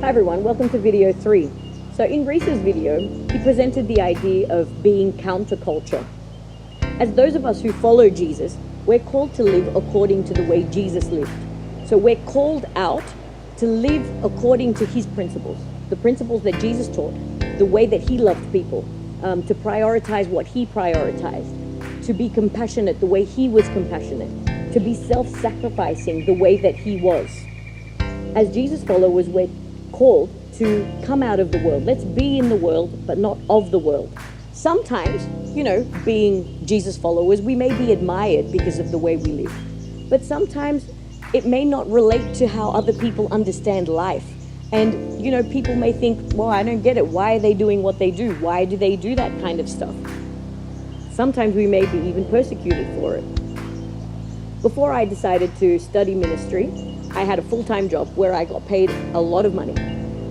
Hi everyone, welcome to video 3. So in Rhys's video, he presented the idea of being counterculture. As those of us who follow Jesus, we're called to live according to the way Jesus lived. So we're called out to live according to his principles, the principles that Jesus taught, the way that he loved people, to prioritize what he prioritized, to be compassionate the way he was compassionate, to be self-sacrificing the way that he was. As Jesus followers, we're called to come out of the world. Let's be in the world, but not of the world. Sometimes, being Jesus followers, we may be admired because of the way we live. But sometimes it may not relate to how other people understand life. And, people may think, well, I don't get it. Why are they doing what they do? Why do they do that kind of stuff? Sometimes we may be even persecuted for it. Before I decided to study ministry, I had a full-time job where I got paid a lot of money.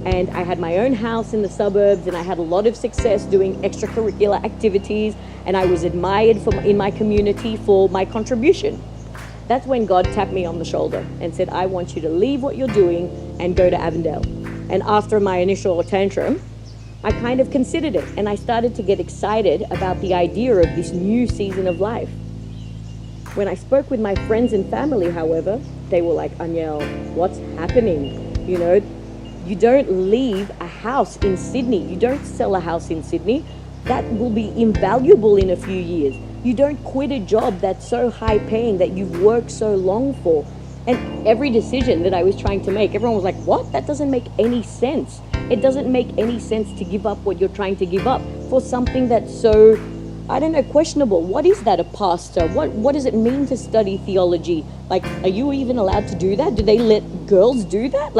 And I had my own house in the suburbs, and I had a lot of success doing extracurricular activities, and I was admired in my community for my contribution. That's when God tapped me on the shoulder and said, I want you to leave what you're doing and go to Avondale. And after my initial tantrum, I kind of considered it, and I started to get excited about the idea of this new season of life. When I spoke with my friends and family, however, they were like, Aniele, what's happening? You don't leave a house in Sydney. You don't sell a house in Sydney. That will be invaluable in a few years. You don't quit a job that's so high paying that you've worked so long for. And every decision that I was trying to make, everyone was like, what? That doesn't make any sense. It doesn't make any sense to give up what you're trying to give up for something that's so, questionable. What is that, a pastor? What does it mean to study theology? Are you even allowed to do that? Do they let girls do that?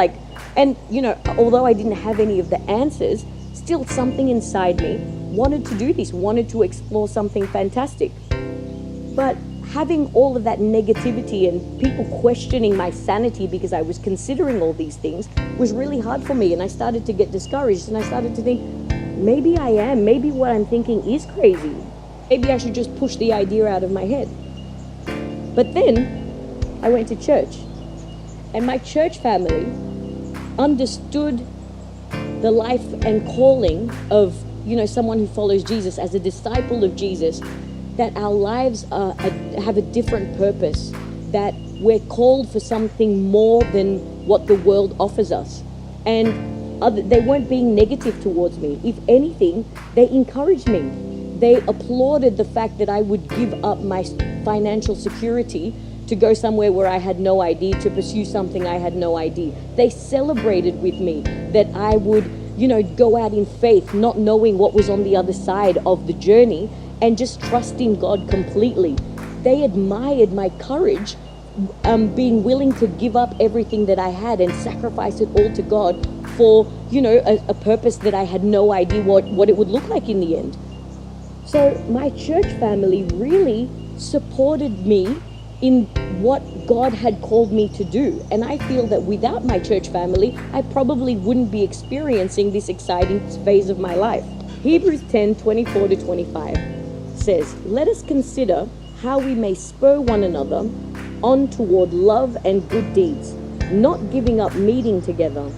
Although I didn't have any of the answers, still something inside me wanted to do this, wanted to explore something fantastic. But having all of that negativity and people questioning my sanity because I was considering all these things was really hard for me. And I started to get discouraged, and I started to think, maybe I am, maybe what I'm thinking is crazy. Maybe I should just push the idea out of my head. But then I went to church, and my church family understood the life and calling of, someone who follows Jesus as a disciple of Jesus, that our lives have a different purpose, that we're called for something more than what the world offers us. And they weren't being negative towards me. If anything, they encouraged me. They applauded the fact that I would give up my financial security to go somewhere where I had no idea, to pursue something I had no idea. They celebrated with me that I would, go out in faith, not knowing what was on the other side of the journey, and just trusting God completely. They admired my courage, being willing to give up everything that I had and sacrifice it all to God for, a purpose that I had no idea what it would look like in the end. So my church family really supported me in what God had called me to do. And I feel that without my church family, I probably wouldn't be experiencing this exciting phase of my life. Hebrews 10:24-25 says, let us consider how we may spur one another on toward love and good deeds, not giving up meeting together,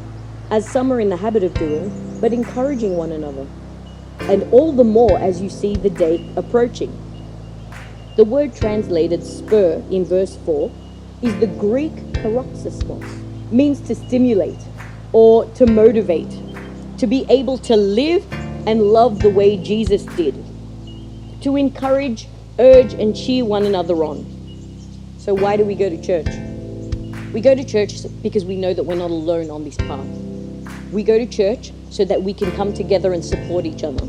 as some are in the habit of doing, but encouraging one another. And all the more as you see the day approaching. The word translated spur in verse 4 is the Greek paroxysmos, means to stimulate or to motivate, to be able to live and love the way Jesus did, to encourage, urge, and cheer one another on. So why do we go to church? We go to church because we know that we're not alone on this path. We go to church so that we can come together and support each other.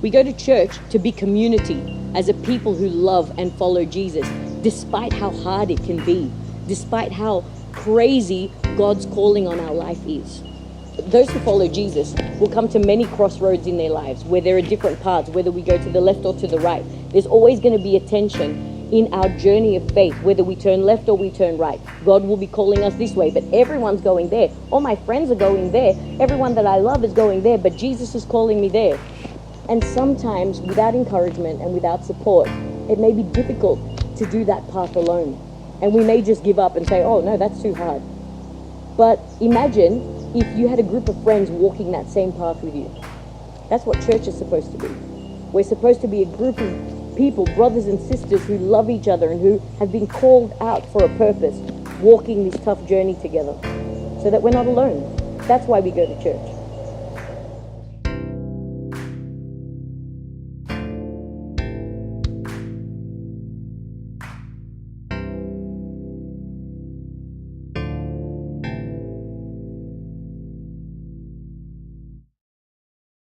We go to church to be community as a people who love and follow Jesus, despite how hard it can be, despite how crazy God's calling on our life is. Those who follow Jesus will come to many crossroads in their lives where there are different paths, whether we go to the left or to the right. There's always going to be a tension in our journey of faith, whether we turn left or we turn right. God will be calling us this way, but everyone's going there. All my friends are going there. Everyone that I love is going there, but Jesus is calling me there. And sometimes, without encouragement and without support, it may be difficult to do that path alone. And we may just give up and say, oh no, that's too hard. But imagine if you had a group of friends walking that same path with you. That's what church is supposed to be. We're supposed to be a group of people, brothers and sisters, who love each other and who have been called out for a purpose, walking this tough journey together, so that we're not alone. That's why we go to church.